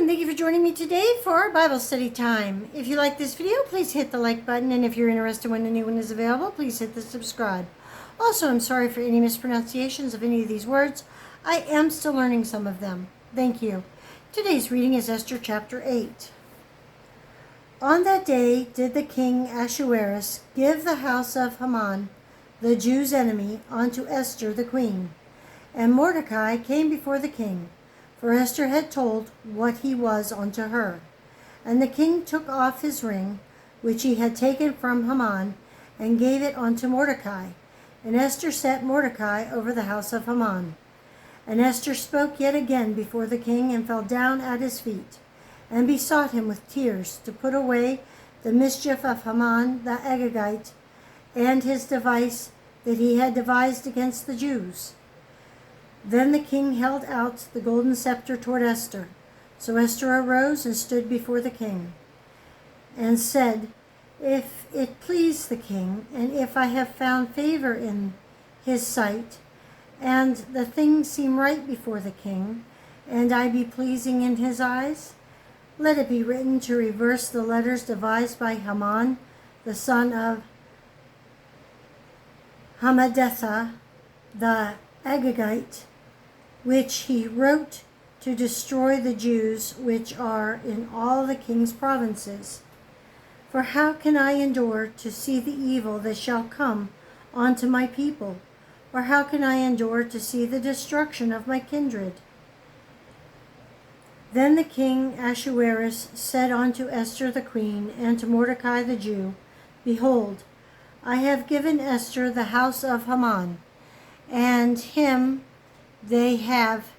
thank you for joining me today for our Bible study time. If you like this video, please hit the like button, and if you're interested when a new one is available, please hit the subscribe. Also, I'm sorry for any mispronunciations of any of these words. I am still learning some of them. Thank you. Today's reading is Esther Chapter 8. On that day did the king Ahasuerus give the house of Haman, the Jews' enemy, unto Esther the queen. And Mordecai came before the king, for Esther had told what he was unto her. And the king took off his ring, which he had taken from Haman, and gave it unto Mordecai. And Esther set Mordecai over the house of Haman. And Esther spoke yet again before the king, and fell down at his feet, and besought him with tears to put away the mischief of Haman the Agagite, and his device that he had devised against the Jews. Then the king held out the golden scepter toward Esther. So Esther arose and stood before the king, and said, If it please the king, and if I have found favor in his sight, and the thing seem right before the king, and I be pleasing in his eyes, let it be written to reverse the letters devised by Haman, the son of Hammedatha, the Agagite, which he wrote to destroy the Jews which are in all the king's provinces. For how can I endure to see the evil that shall come unto my people? Or how can I endure to see the destruction of my kindred? Then the king Ahasuerus said unto Esther the queen, and to Mordecai the Jew, Behold, I have given Esther the house of Haman, and him they have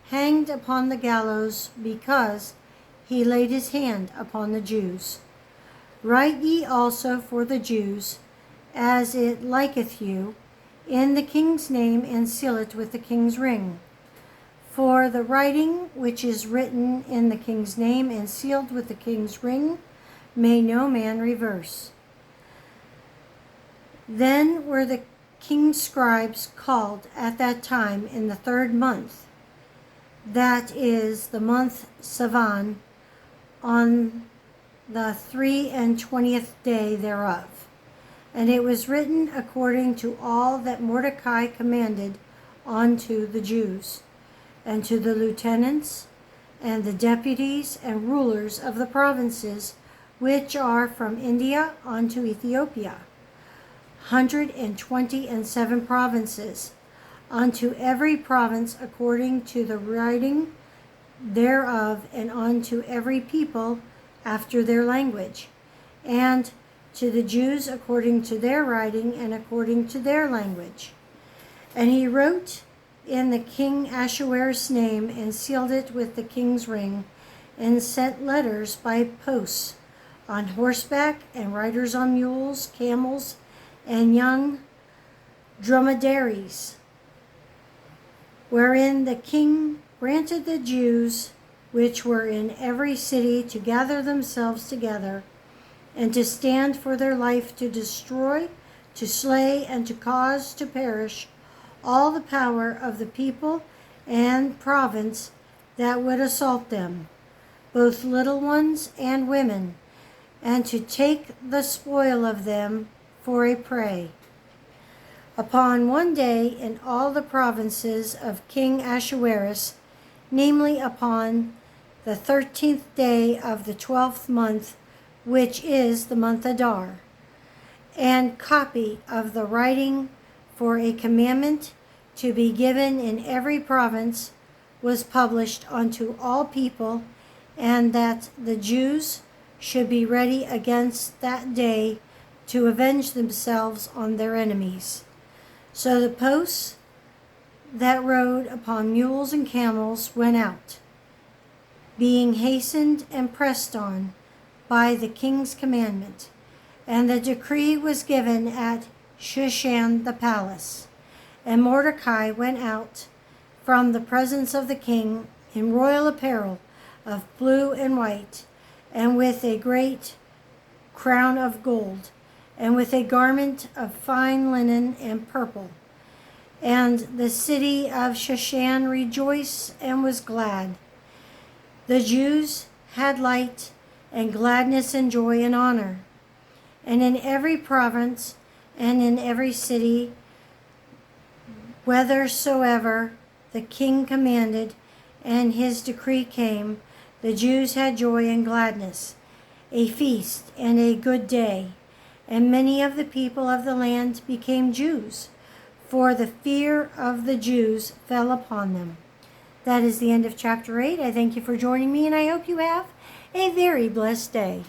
hanged upon the gallows, because he laid his hand upon the Jews. Write ye also for the Jews, as it liketh you, in the king's name, and seal it with the king's ring. For the writing which is written in the king's name, and sealed with the king's ring, may no man reverse. Then were the king's scribes called at that time in the 3rd month, that is the month Sivan, on the 23 day thereof. And it was written according to all that Mordecai commanded unto the Jews, and to the lieutenants, and the deputies, and rulers of the provinces, which are from India unto Ethiopia, 127 provinces, unto every province according to the writing thereof, and unto every people after their language, and to the Jews according to their writing and according to their language. And he wrote in the king Ahasuerus' name, and sealed it with the king's ring, and sent letters by posts, on horseback, and riders on mules, camels, and young dromedaries, wherein the king granted the Jews which were in every city to gather themselves together, and to stand for their life, to destroy, to slay, and to cause to perish all the power of the people and province that would assault them, both little ones and women, and to take the spoil of them for a prey. Upon one day in all the provinces of King Ahasuerus, namely upon the 13th day of the 12th month, which is the month Adar, and copy of the writing for a commandment to be given in every province was published unto all people, and that the Jews should be ready against that day to avenge themselves on their enemies. So the posts that rode upon mules and camels went out, being hastened and pressed on by the king's commandment. And the decree was given at Shushan the palace. And Mordecai went out from the presence of the king in royal apparel of blue and white, and with a great crown of gold, and with a garment of fine linen and purple. And the city of Shushan rejoiced and was glad. The Jews had light and gladness and joy and honor. And in every province and in every city, whithersoever the king commanded and his decree came, the Jews had joy and gladness, a feast and a good day. And many of the people of the land became Jews, for the fear of the Jews fell upon them. That is the end of chapter 8. I thank you for joining me, and I hope you have a very blessed day.